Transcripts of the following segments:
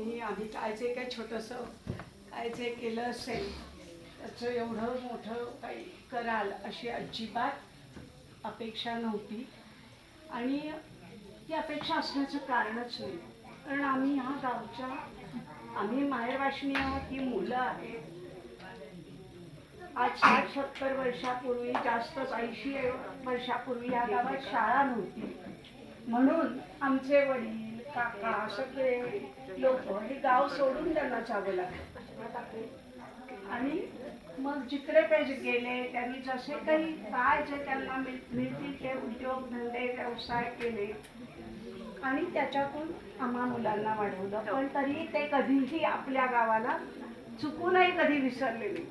आम्ही काय जे काय छोटंसं काय जे केलं असेल त्याचं एवढं मोठं काही कराल अशी अजिबात अपेक्षा नव्हती. आणि ती अपेक्षा असण्याचं कारणच नाही, कारण आम्ही ह्या गावच्या आम्ही माहेरवाशिणी आहोत. ही मुलं आहेत. आज 60-70 वर्षापूर्वी, जास्तच 80 वर्षापूर्वी या गावात शाळा नव्हती, म्हणून आमचे वडील काका सगळे लोक हे गाव सोडून त्यांना जावं लागलं. आणि मग जिकडे ते गेले त्यांनी जसे काही काय जे त्यांना मिळतील ते उद्योग धंदे व्यवसाय केले आणि त्याच्यातून आम्हा मुलांना वाढवलं. पण तरी ते कधीही आपल्या गावाला चुकूनही कधी विसरले नाही.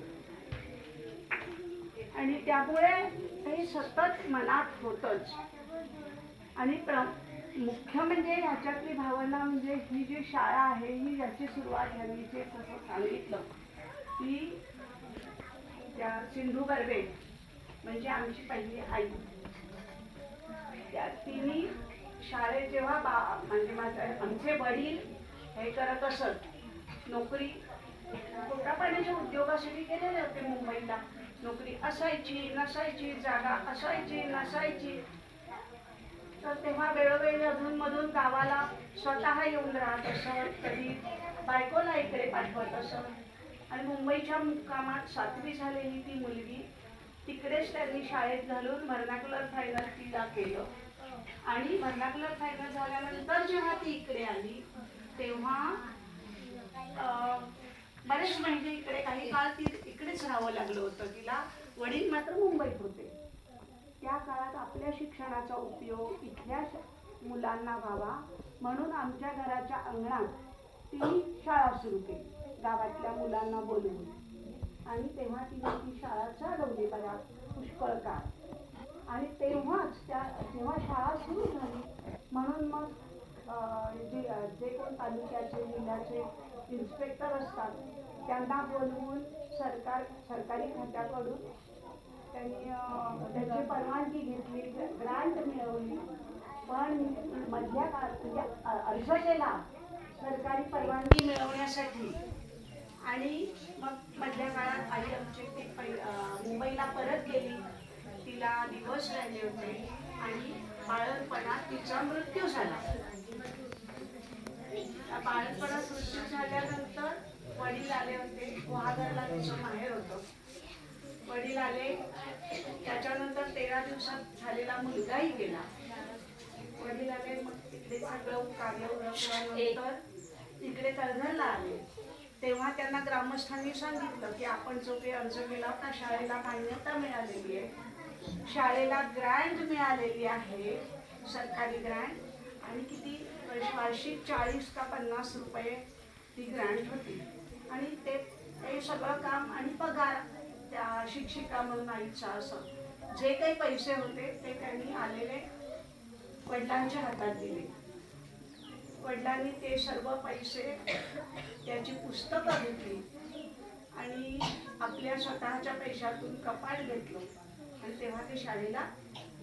आणि त्यामुळे हे सतत मनात होतच. आणि मुख्य म्हणजे ह्याच्यातली भावना म्हणजे ही जी शाळा आहे ही याची सुरुवात यांनी जे कसं सांगितलं की त्या सिंधू बर्वे म्हणजे आमची पहिली आई, त्या तिने शाळेत जेव्हा म्हणजे आमचे वडील हे करत असत नोकरी, पोटा पाण्याच्या उद्योगासाठी गेलेले होते मुंबईला. नोकरी असायची नसायची, जागा असायची नसायची, तर तेव्हा वेळोवेळी अधूनमधून गावाला स्वतः येऊन राहत असत, कधी बायकोला इकडे पाठवत असत. आणि मुंबईच्या मुक्कामात 7वी झालेली ती मुलगी तिकडेच त्यांनी शाळेत घालून व्हर्नाक्युलर फायनल तिला केलं. आणि व्हर्नाक्युलर फायनल झाल्यानंतर जेव्हा ती इकडे आली तेव्हा बरेच महिने इकडे काही काळ ती इकडेच राहावं लागलं होतं तिला. वडील मात्र मुंबईत होते. त्या काळात आपल्या शिक्षणाचा उपयोग इथल्या मुलांना व्हावा म्हणून आमच्या घराच्या अंगणात तिने शाळा सुरू केली गावातल्या मुलांना बोलवून. आणि तेव्हा तिने ती शाळा चालवली बऱ्याच पुष्कळ काळ. आणि तेव्हाच जेव्हा शाळा सुरू झाली म्हणून मग जे कोण तालुक्याचे जिल्ह्याचे इन्स्पेक्टर असतात त्यांना बोलवून सरकारी खात्याकडून त्यांनी त्याची परवानगी घेतली, ग्रांट मिळवली. पण मधल्या काळात म्हणजे अर्ज केला सरकारी परवानगी मिळवण्यासाठी. आणि मग मधल्या काळात आई आमची मुंबईला परत गेली. तिला दिवस राहिले होते आणि बाळंतपणात तिचा मृत्यू झाला. बाळंतपणात मृत्यू झाल्यानंतर वडील आले होते. गुहागरला तिचं माहेर होतं. वडील आले, त्याच्यानंतर 13 दिवसात झालेला मुलगाही गेला. वडील आले, मग तिकडे सगळं कार्य उरकल्यानंतर इकडे कर्जतला आले. तेव्हा त्यांना ग्रामस्थांनी सांगितलं की आपण जो काही अर्ज केला होता शाळेला मान्यता मिळालेली आहे, शाळेला ग्रँट मिळालेली आहे, सरकारी ग्रँट. आणि किती वार्षिक 40 का 50 रुपये ती ग्रँट होती. आणि ते सगळं काम आणि पगार त्या शिक्षिका म्हणून आईचा असं जे काही पैसे होते ते त्यांनी आलेले वडिलांच्या हातात दिले. वडिलांनी ते सर्व पैसे त्याची पुस्तकं घेतली आणि आपल्या स्वतःच्या पैशातून कपाट घेतलं आणि तेव्हा ते शाळेला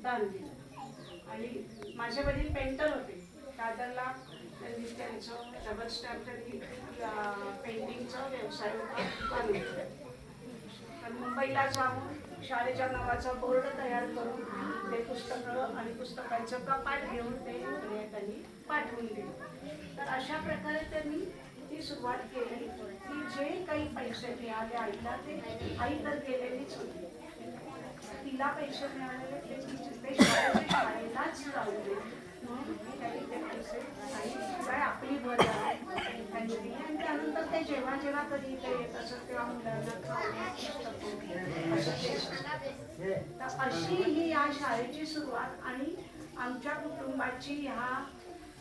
दान दिलं. आणि माझे वडील पेंटर होते. दादरला त्यांनी त्यांचं डबल स्टॅम्प पेंटिंगचा व्यवसाय होता. तर मुंबईला जाऊन शाळेच्या नावाचा बोर्ड तयार करून ते पुस्तकं आणि पुस्तकांचं कपाट घेऊन ते त्यांनी पाठवून दिलं. तर अशा प्रकारे त्यांनी ती सुरुवात केली की जे काही पैसे मिळाले आईला ते आई तर गेलेलीच होती, तिला पैसे मिळालेले ते शाळेलाच जाऊ दे म्हणून त्यांनी ते पैसे आणि काय आपली भर त्यांनी दिली. आणि त्यानंतर ते जेव्हा जेव्हा कधी इथे येत असत तेव्हा मुलांना तर अशी ही या शाळेची सुरुवात आणि आमच्या कुटुंबाची ह्या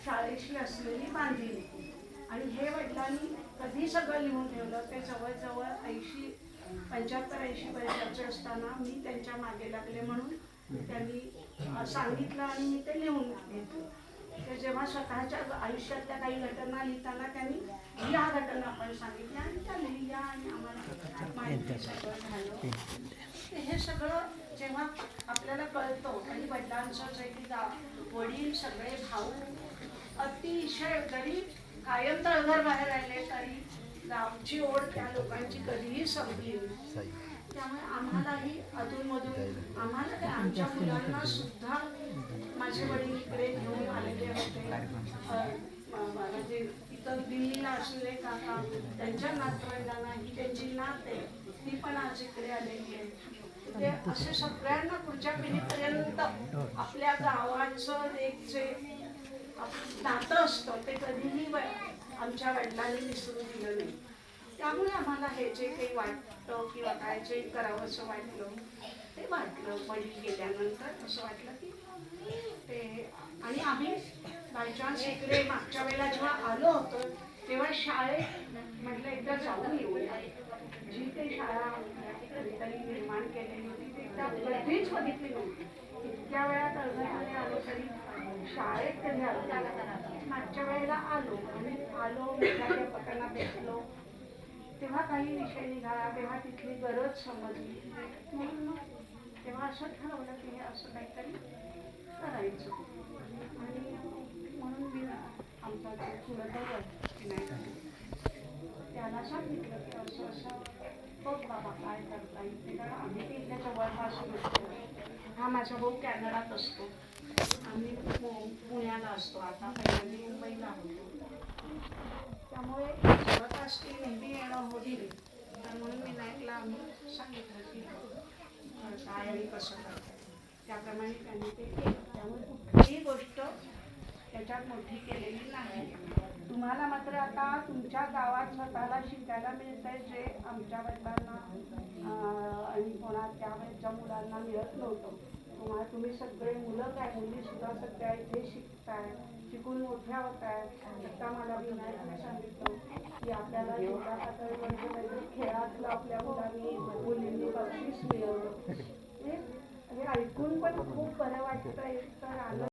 शाळेशी असलेली बांधिलकी. आणि हे वडिलांनी कधी सगळं लिहून ठेवलं. ते जवळजवळ 75-80 वर्षाचे असताना मी त्यांच्या मागे लागले म्हणून त्यांनी सांगितलं आणि मी ते लिहून घेतलं. ते जेव्हा स्वतःच्या आयुष्यातल्या काही घटना लिहिताना त्यांनी या घटना आपण सांगितल्या आणि त्या लिहिल्या आणि आम्हाला माहिती सगळं झालं. हे सगळं जेव्हा आपल्याला कळतं आणि वडिलांचं जे की वडील सगळे भाऊ अतिशय गरीब कायम तळघर बाहेर राहिले तरी गावची ओढ त्या लोकांची कधीही संपली नाही. त्यामुळे आम्हालाही अधूनमधून आम्हाला काय आमच्या मुलांना सुद्धा माझे वडील इकडे घेऊन आलेले होते. म्हणजे इथं दिल्लीला असलेले काका त्यांच्या नातवंडांना ही त्यांची नात आहे ती पण आज इकडे आलेली आहे. ते असे सगळ्यांना पुढच्या पिढीपर्यंत आपल्या गावाचं एक जे नातं असतं ते कधीही आमच्या वडिलांनी विसरून दिलं नाही. त्यामुळे आम्हाला हे जे काही वाटतं किंवा काय जे करावंसं वाटलं ते वाटलं. वडील गेल्यानंतर असं वाटलं की ते आणि आम्ही बायचान्स इकडे मागच्या वेळेला जेव्हा आलो होतो तेव्हा शाळेत म्हटलं एकदा जाऊन येऊया. जी काही शाळा कधीतरी निर्माण केलेली होती ती एकदा कधीच बघितली नव्हती. इतक्या वेळा तळघरमध्ये आलो तरी शाळेत कधी आलो. मागच्या वेळेला आलो आणि मुख्याध्यापकांना भेटलो तेव्हा काही विषय निघाला. तेव्हा तिथली गरज समजली म्हणून तेव्हा असं ठरवलं की हे असं काहीतरी करायचं. आणि म्हणून मी आमचा चुलत त्याला सांगितलं की असं असं बघ बाबा काय करता येते. कारण आम्ही ते इथे जवळपासून असतो. हा माझा भाऊ कॅनडात असतो, आम्ही पुण्याला असतो. आता पहिल्यांदा मुंबईला होतो. त्यामुळे जवळपास ती नेहमी येणं होईल. तर म्हणून विनायकला आम्ही सांगितलं की काय आणि कसं करतात त्याप्रमाणे त्यांनी ते केलं. त्यामुळे कुठलीही गोष्ट त्याच्यात मोठी केलेली नाही. तुम्हाला मात्र आता तुमच्या गावात स्वतःला शिकायला मिळतंय जे आमच्या वडिलांना आणि कोणा त्यावेळेच्या मुलांना मिळत नव्हतं. तुम्ही सगळे मुलं काय मुली सुद्धा सगळ्या इथे शिकताय, शिकून मोठ्या होत आहेत. आता मला विनायकने सांगितलं की आपल्याला जिल्हा पातळीवर खेळातलं आपल्या मुलींनी बक्षीस मिळवलं. हे ऐकून पण खूप बरं वाटतं. एक तर आलं